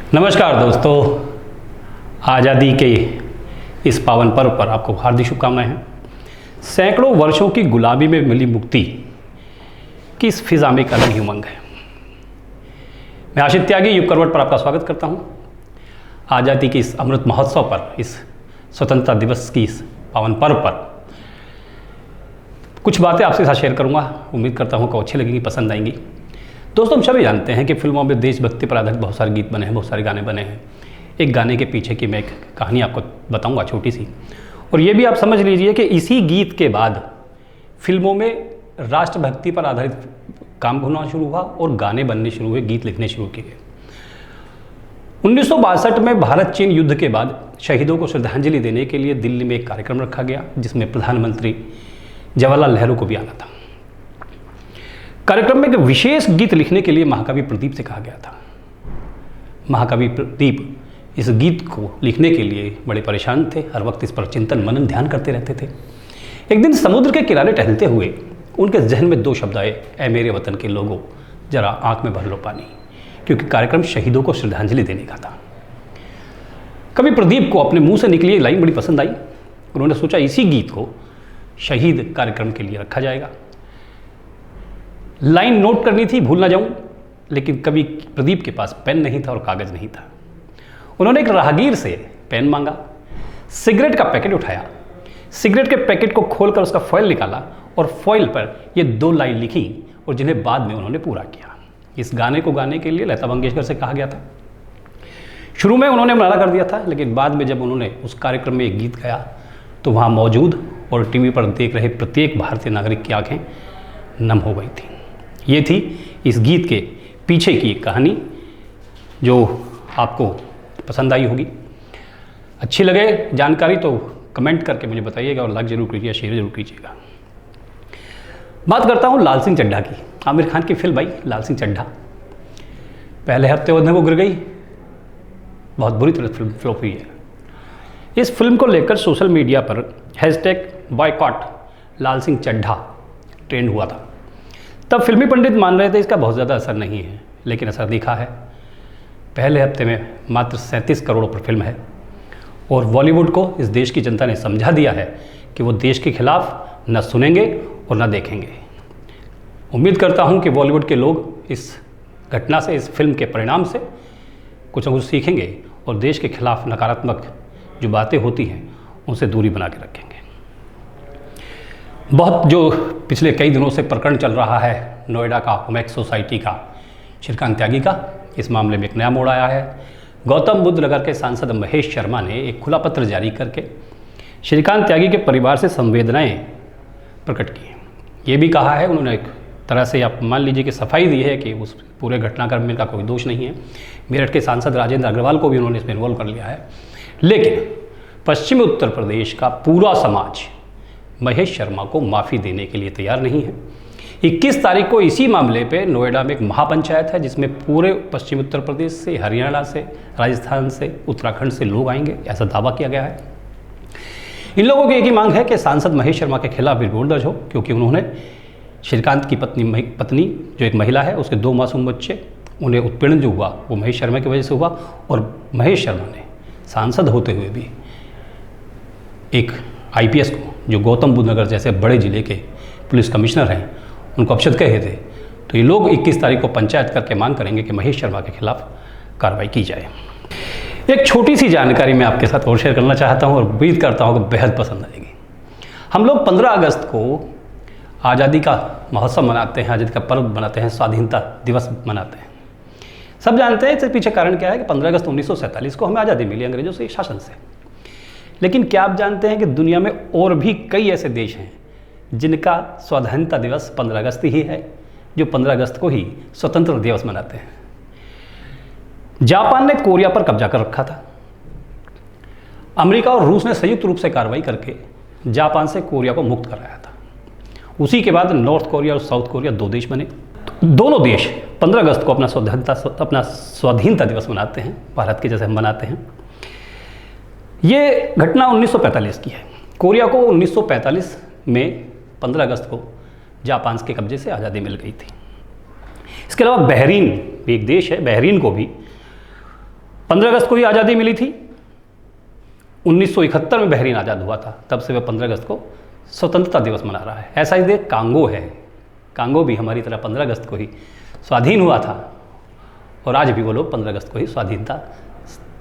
नमस्कार दोस्तों, आज़ादी के इस पावन पर्व पर आपको हार्दिक शुभकामनाएं हैं। सैकड़ों वर्षों की गुलामी में मिली मुक्ति की इस फिजा में एक अलग ही उमंग है। मैं आशित त्यागी युग करवट पर आपका स्वागत करता हूं। आज़ादी के इस अमृत महोत्सव पर, इस स्वतंत्रता दिवस की इस पावन पर्व पर कुछ बातें आपके साथ शेयर करूंगा। उम्मीद करता हूं कि अच्छी लगेंगी, पसंद आएंगी। दोस्तों, हम सभी जानते हैं कि फिल्मों में देशभक्ति पर आधारित बहुत सारे गीत बने हैं, बहुत सारे गाने बने हैं। एक गाने के पीछे की मैं एक कहानी आपको बताऊंगा, छोटी सी, और ये भी आप समझ लीजिए कि इसी गीत के बाद फिल्मों में राष्ट्रभक्ति पर आधारित काम होना शुरू हुआ और गाने बनने शुरू हुए, गीत लिखने शुरू किए। 1962 में भारत चीन युद्ध के बाद शहीदों को श्रद्धांजलि देने के लिए दिल्ली में एक कार्यक्रम रखा गया, जिसमें प्रधानमंत्री जवाहरलाल नेहरू को भी आना था। कार्यक्रम में एक विशेष गीत लिखने के लिए महाकवि प्रदीप से कहा गया था। महाकवि प्रदीप इस गीत को लिखने के लिए बड़े परेशान थे, हर वक्त इस पर चिंतन मनन ध्यान करते रहते थे। एक दिन समुद्र के किनारे टहलते हुए उनके जहन में दो शब्द आए, ऐ मेरे वतन के लोगों, जरा आंख में भर लो पानी, क्योंकि कार्यक्रम शहीदों को श्रद्धांजलि देने का था। कवि प्रदीप को अपने मुंह से निकली ये लाइन बड़ी पसंद आई। उन्होंने सोचा इसी गीत को शहीद कार्यक्रम के लिए रखा जाएगा। लाइन नोट करनी थी, भूल ना जाऊं, लेकिन कवि प्रदीप के पास पेन नहीं था और कागज़ नहीं था। उन्होंने एक राहगीर से पेन मांगा, सिगरेट का पैकेट उठाया, सिगरेट के पैकेट को खोलकर उसका फॉइल निकाला और फॉइल पर ये दो लाइन लिखी और जिन्हें बाद में उन्होंने पूरा किया। इस गाने को गाने के लिए लता मंगेशकर से कहा गया था। शुरू में उन्होंने मना कर दिया था, लेकिन बाद में जब उन्होंने उस कार्यक्रम में एक गीत गाया तो वहाँ मौजूद और टीवी पर देख रहे प्रत्येक भारतीय नागरिक की आंखें नम हो गई थी। ये थी इस गीत के पीछे की एक कहानी, जो आपको पसंद आई होगी। अच्छी लगे जानकारी तो कमेंट करके मुझे बताइएगा और लाइक जरूर कीजिएगा, शेयर जरूर कीजिएगा। बात करता हूँ लाल सिंह चड्ढा की। आमिर खान की फिल्म आई लाल सिंह चड्ढा। पहले हफ्ते वो गिर गई, बहुत बुरी तरह फिल्म फ्लॉप हुई है। इस फिल्म को लेकर सोशल मीडिया पर #बॉयकॉट लाल सिंह चड्ढा ट्रेंड हुआ था। तब फिल्मी पंडित मान रहे थे इसका बहुत ज़्यादा असर नहीं है, लेकिन असर दिखा है। पहले हफ्ते में मात्र 37 करोड़ पर फिल्म है और बॉलीवुड को इस देश की जनता ने समझा दिया है कि वो देश के खिलाफ न सुनेंगे और न देखेंगे। उम्मीद करता हूँ कि बॉलीवुड के लोग इस घटना से, इस फिल्म के परिणाम से कुछ न कुछ सीखेंगे और देश के खिलाफ नकारात्मक जो बातें होती हैं उनसे दूरी बना के रखेंगे। बहुत जो पिछले कई दिनों से प्रकरण चल रहा है नोएडा का, ओमेक्स सोसाइटी का, श्रीकांत त्यागी का, इस मामले में एक नया मोड़ आया है। गौतम बुद्ध नगर के सांसद महेश शर्मा ने एक खुला पत्र जारी करके श्रीकांत त्यागी के परिवार से संवेदनाएं प्रकट की। ये भी कहा है उन्होंने, एक तरह से आप मान लीजिए कि सफाई दी है कि उस पूरे घटनाक्रम में का कोई दोष नहीं है। मेरठ के सांसद राजेंद्र अग्रवाल को भी उन्होंने इसमें इन्वॉल्व कर लिया है। लेकिन पश्चिमी उत्तर प्रदेश का पूरा समाज महेश शर्मा को माफ़ी देने के लिए तैयार नहीं है। 21 तारीख को इसी मामले पे नोएडा में एक महापंचायत है, जिसमें पूरे पश्चिमी उत्तर प्रदेश से, हरियाणा से, राजस्थान से, उत्तराखंड से लोग आएंगे, ऐसा दावा किया गया है। इन लोगों की एक ही मांग है कि सांसद महेश शर्मा के खिलाफ रिपोर्ट दर्ज हो, क्योंकि उन्होंने श्रीकांत की पत्नी जो एक महिला है, उसके 2 मासूम बच्चे, उन्हें उत्पीड़न जो हुआ वो महेश शर्मा की वजह से हुआ। और महेश शर्मा ने सांसद होते हुए भी एक IPS को, जो गौतम बुद्ध नगर जैसे बड़े ज़िले के पुलिस कमिश्नर हैं, उनको अपशब्द कहे थे। तो ये लोग 21 तारीख को पंचायत करके मांग करेंगे कि महेश शर्मा के खिलाफ कार्रवाई की जाए। एक छोटी सी जानकारी मैं आपके साथ और शेयर करना चाहता हूँ और उम्मीद करता हूँ कि बेहद पसंद आएगी। हम लोग 15 अगस्त को आज़ादी का महोत्सव मनाते हैं, आज़ादी का पर्व मनाते हैं, स्वाधीनता दिवस मनाते हैं। सब जानते हैं इसके पीछे कारण क्या है कि 15 अगस्त 1947 को हमें आज़ादी मिली अंग्रेजों से, शासन से। लेकिन क्या आप जानते हैं कि दुनिया में और भी कई ऐसे देश हैं जिनका स्वाधीनता दिवस 15 अगस्त ही है, जो 15 अगस्त को ही स्वतंत्र दिवस मनाते हैं। जापान ने कोरिया पर कब्जा कर रखा था। अमेरिका और रूस ने संयुक्त रूप से कार्रवाई करके जापान से कोरिया को मुक्त कराया था। उसी के बाद नॉर्थ कोरिया और साउथ कोरिया 2 देश बने। दोनों देश 15 अगस्त को अपना स्वाधीनता दिवस मनाते हैं, भारत के जैसे हम मनाते हैं। ये घटना 1945 की है। कोरिया को 1945 में 15 अगस्त को जापान के कब्जे से आज़ादी मिल गई थी। इसके अलावा बहरीन भी एक देश है, बहरीन को भी 15 अगस्त को ही आज़ादी मिली थी। 1971 में बहरीन आज़ाद हुआ था, तब से वह 15 अगस्त को स्वतंत्रता दिवस मना रहा है। ऐसा ही देश कांगो है, कांगो भी हमारी तरह 15 अगस्त को ही स्वाधीन हुआ था और आज भी वो लोग 15 अगस्त को ही स्वाधीनता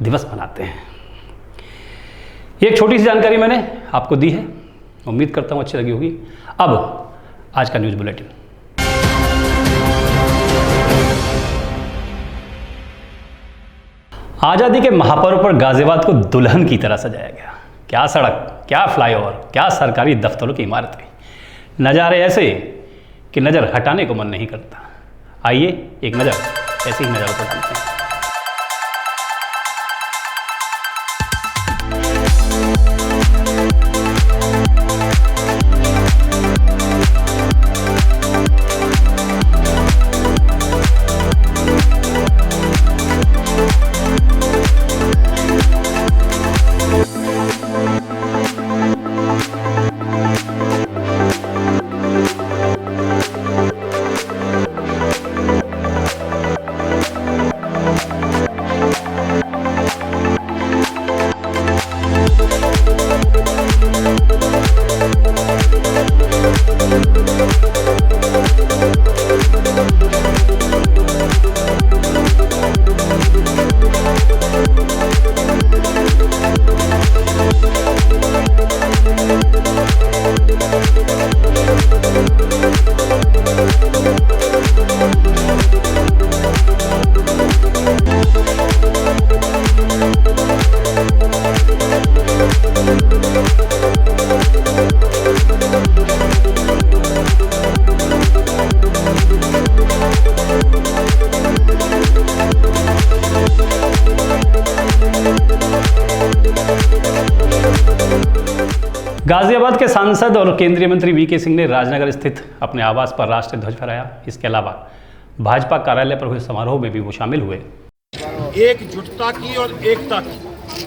दिवस मनाते हैं। ये एक छोटी सी जानकारी मैंने आपको दी है, उम्मीद करता हूँ अच्छी लगी होगी। अब आज का न्यूज़ बुलेटिन। आज़ादी के महापर्व पर गाजियाबाद को दुल्हन की तरह सजाया गया। क्या सड़क, क्या फ्लाईओवर, क्या सरकारी दफ्तरों की इमारतें, नज़ारे ऐसे कि नज़र हटाने को मन नहीं करता। आइए एक नज़र ऐसी ही नज़रों पर डालते हैं। गाजियाबाद के सांसद और केंद्रीय मंत्री वीके सिंह ने राजनगर स्थित अपने आवास पर राष्ट्रीय ध्वज फहराया। इसके अलावा भाजपा कार्यालय पर हुए समारोह में भी वो शामिल हुए। एकजुटता की और एकता की,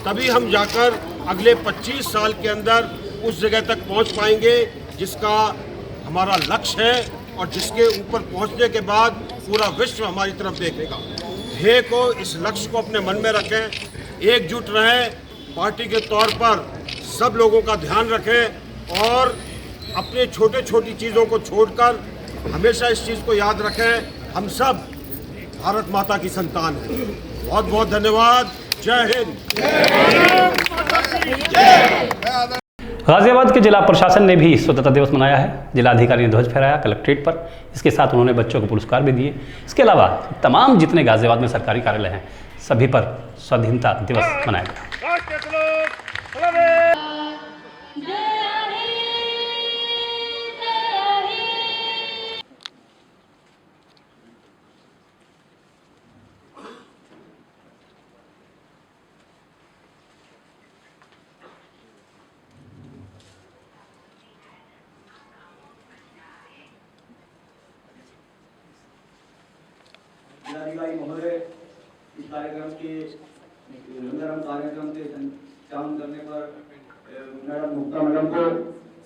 तभी हम जाकर अगले 25 साल के अंदर उस जगह तक पहुंच पाएंगे जिसका हमारा लक्ष्य है और जिसके ऊपर पहुंचने के बाद पूरा विश्व हमारी तरफ देखेगा। ध्येय को, इस लक्ष्य को अपने मन में रखें, एकजुट रहें, पार्टी के तौर पर सब लोगों का ध्यान रखें और अपने छोटे छोटी चीज़ों को छोड़कर हमेशा इस चीज़ को याद रखें, हम सब भारत माता की संतान हैं। बहुत बहुत धन्यवाद। जय हिंद। गाजियाबाद के जिला प्रशासन ने भी स्वतंत्रता दिवस मनाया है। जिलाधिकारी ने ध्वज फहराया कलेक्ट्रेट पर। इसके साथ उन्होंने बच्चों को पुरस्कार भी दिए। इसके अलावा तमाम जितने गाजियाबाद में सरकारी कार्यालय हैं सभी पर स्वाधीनता दिवस मनाया गया। जिलाधिकारी महोदय, इस कार्यक्रम के रंगारंग कार्यक्रम के संचालन करने पर मैडम मुक्ता मैडम को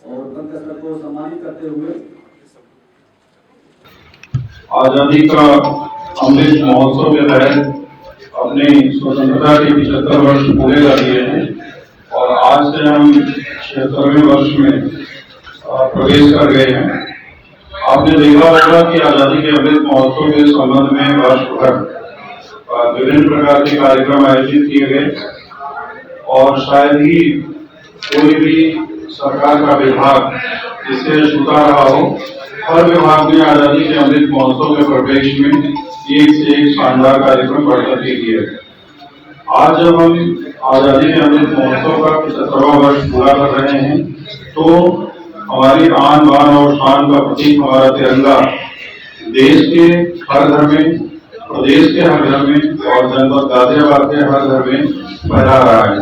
और पंकज सर को सम्मानित करते हुए आजादी का अमृत महोत्सव के तहत अपनी स्वतंत्रता के 75 वर्ष पूरे कर दिए हैं और आज से हम 76वें वर्ष में प्रवेश कर गए हैं। आपने देखा होगा कि आजादी के अमृत महोत्सव के संबंध में वर्ष भर विभिन्न प्रकार के कार्यक्रम आयोजित किए गए और शायद ही कोई भी सरकार का विभाग इससे छूटा रहा हो। हर विभाग ने आजादी के अमृत महोत्सव के परिवेश में एक से एक शानदार कार्यक्रम प्रस्तुत किए। आज जब हम आजादी के अमृत महोत्सव का 75वां वर्ष पूरा कर रहे हैं तो हमारी आन बान और शान का प्रतीक हमारा तिरंगा देश के हर घर में, प्रदेश के हर घर में और जनपद गाजियाबाद के हर घर में फहरा रहा है।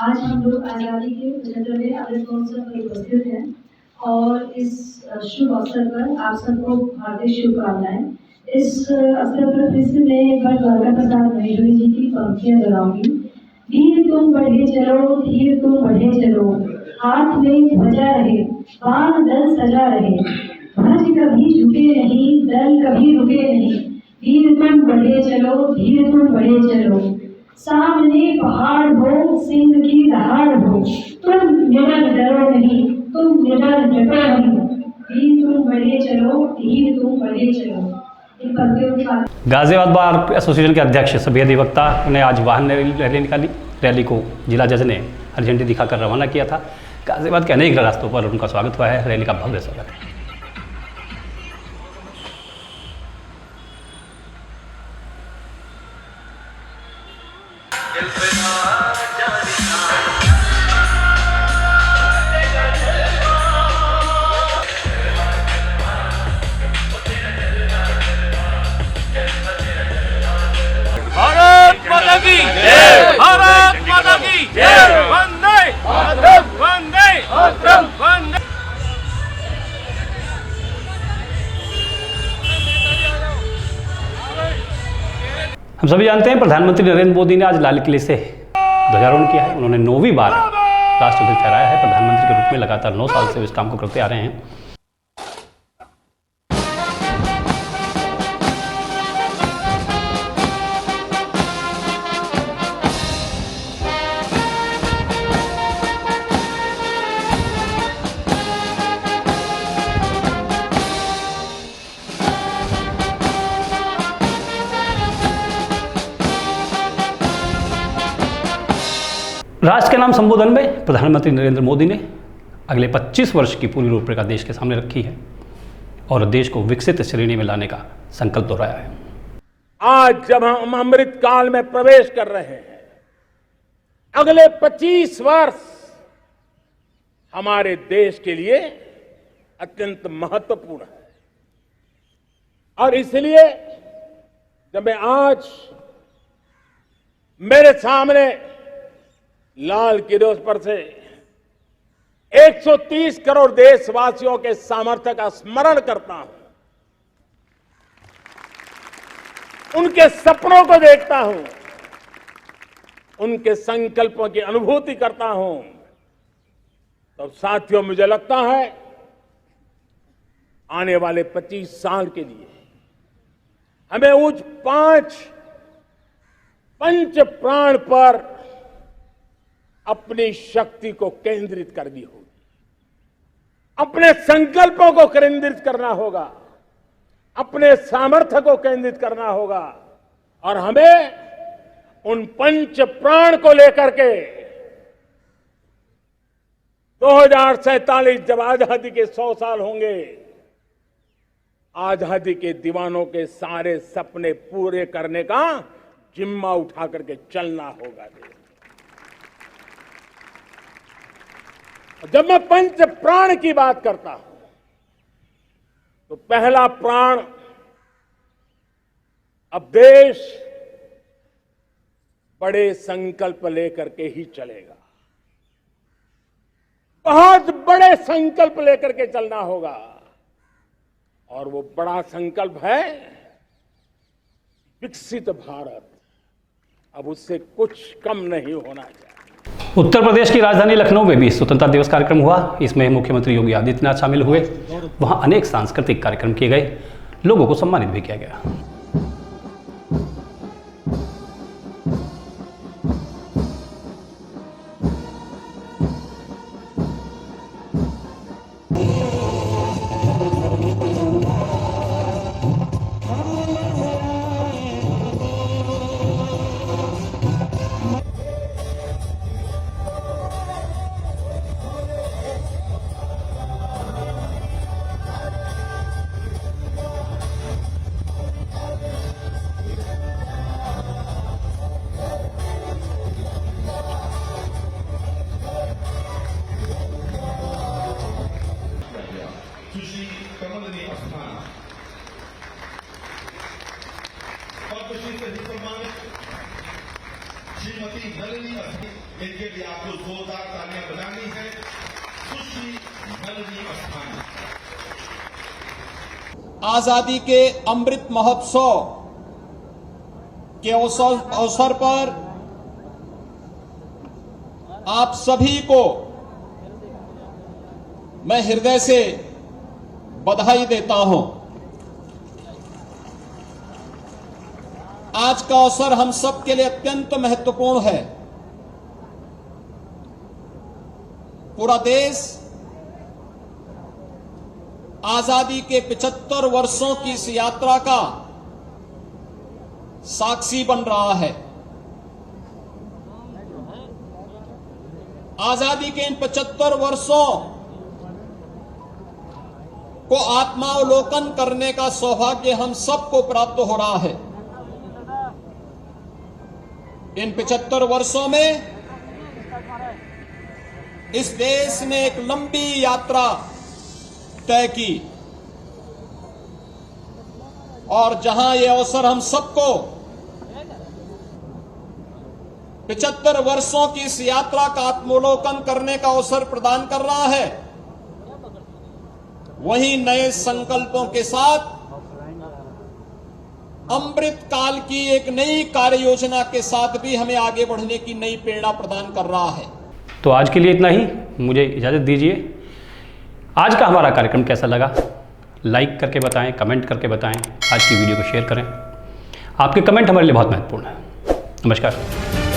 आज हम लोग आजादी के 75वें अमृत महोत्सव में उपस्थित हैं और इस शुभ अवसर पर आप सबको हार्दिक शुभकामनाएं। इस अवसर पर फिर से मैं एक बार द्वारका प्रसाद महेश्वरी जी की पंक्तियां दोहराऊंगी। धीर तुम बढ़े चलो, धीर तुम बढ़े चलो, हाथ में ध्वजा रहे, बाण दल सजा रहे, ध्वज कभी झुके नहीं, दल कभी रुके नहीं, धीर तुम बढ़े चलो, धीर तुम बढ़े चलो, सामने पहाड़ हो, सिंह की दहाड़ हो, तुम निडर डरो नहीं, तुम निडर डटो नहीं, धीर तुम बढ़े चलो, धीर तुम बढ़े चलो। इन पंक्तियों के बाद गाजियाबाद बार एसोसिएशन के अध्यक्ष सभी अधिवक्ता ने आज वाहन रैली निकाली। रैली को जिला जज ने हरी झंडी दिखाकर रवाना किया था। गाजियाबाद के अनेक रास्तों पर उनका स्वागत हुआ है। रैली का भव्य स्वागत है। भारत माता की जय, भारत माता की जय, वंदे मातरम, वंदे मातरम, वंदे। हम सभी जानते हैं प्रधानमंत्री नरेंद्र मोदी ने आज लाल किले से ध्वजारोहण किया है। उन्होंने 9वीं बार राष्ट्रध्वज फहराया है। प्रधानमंत्री के रूप में लगातार 9 साल से इस काम को करते आ रहे हैं। राष्ट्र के नाम संबोधन में प्रधानमंत्री नरेंद्र मोदी ने अगले 25 वर्ष की पूरी रूपरेखा देश के सामने रखी है और देश को विकसित श्रेणी में लाने का संकल्प दोहराया है। आज जब हम अमृत काल में प्रवेश कर रहे हैं, अगले 25 वर्ष हमारे देश के लिए अत्यंत महत्वपूर्ण है। और इसलिए जब मैं आज मेरे सामने लाल किले पर से 130 करोड़ देशवासियों के सामर्थ्य का स्मरण करता हूं, उनके सपनों को देखता हूं, उनके संकल्पों की अनुभूति करता हूं, तो साथियों मुझे लगता है आने वाले 25 साल के लिए हमें उच्च 5 पंच प्राण पर अपनी शक्ति को केंद्रित करनी होगी, अपने संकल्पों को केंद्रित करना होगा, अपने सामर्थ्य को केंद्रित करना होगा और हमें उन पंच प्राण को लेकर के 2047 जब आजादी के 100 साल होंगे, आजादी के दीवानों के सारे सपने पूरे करने का जिम्मा उठा करके चलना होगा। जब मैं पंच प्राण की बात करता हूं तो पहला प्राण, अब देश बड़े संकल्प लेकर के ही चलेगा, बहुत बड़े संकल्प लेकर के चलना होगा और वो बड़ा संकल्प है विकसित भारत। अब उससे कुछ कम नहीं होना चाहिए। उत्तर प्रदेश की राजधानी लखनऊ में भी स्वतंत्रता दिवस कार्यक्रम हुआ। इसमें मुख्यमंत्री योगी आदित्यनाथ शामिल हुए। वहां अनेक सांस्कृतिक कार्यक्रम किए गए, लोगों को सम्मानित भी किया गया। श्रीमती नलिनी इनके लिए आपको जोरदार तालियां बजानी है। सुश्री नलिनी अस्थाना। आजादी के अमृत महोत्सव के अवसर पर आप सभी को मैं हृदय से बधाई देता हूं। आज का अवसर हम सब के लिए अत्यंत महत्वपूर्ण है। पूरा देश आजादी के 75 वर्षों की इस यात्रा का साक्षी बन रहा है। आजादी के इन 75 वर्षों को आत्मावलोकन करने का सौभाग्य हम सबको प्राप्त हो रहा है। इन 75 वर्षों में इस देश ने एक लंबी यात्रा तय की और जहां ये अवसर हम सबको 75 वर्षों की इस यात्रा का आत्मावलोकन करने का अवसर प्रदान कर रहा है, वहीं नए संकल्पों के साथ अमृत काल की एक नई कार्य योजना के साथ भी हमें आगे बढ़ने की नई प्रेरणा प्रदान कर रहा है। तो आज के लिए इतना ही, मुझे इजाज़त दीजिए। आज का हमारा कार्यक्रम कैसा लगा लाइक करके बताएं, कमेंट करके बताएं, आज की वीडियो को शेयर करें। आपके कमेंट हमारे लिए बहुत महत्वपूर्ण है। नमस्कार।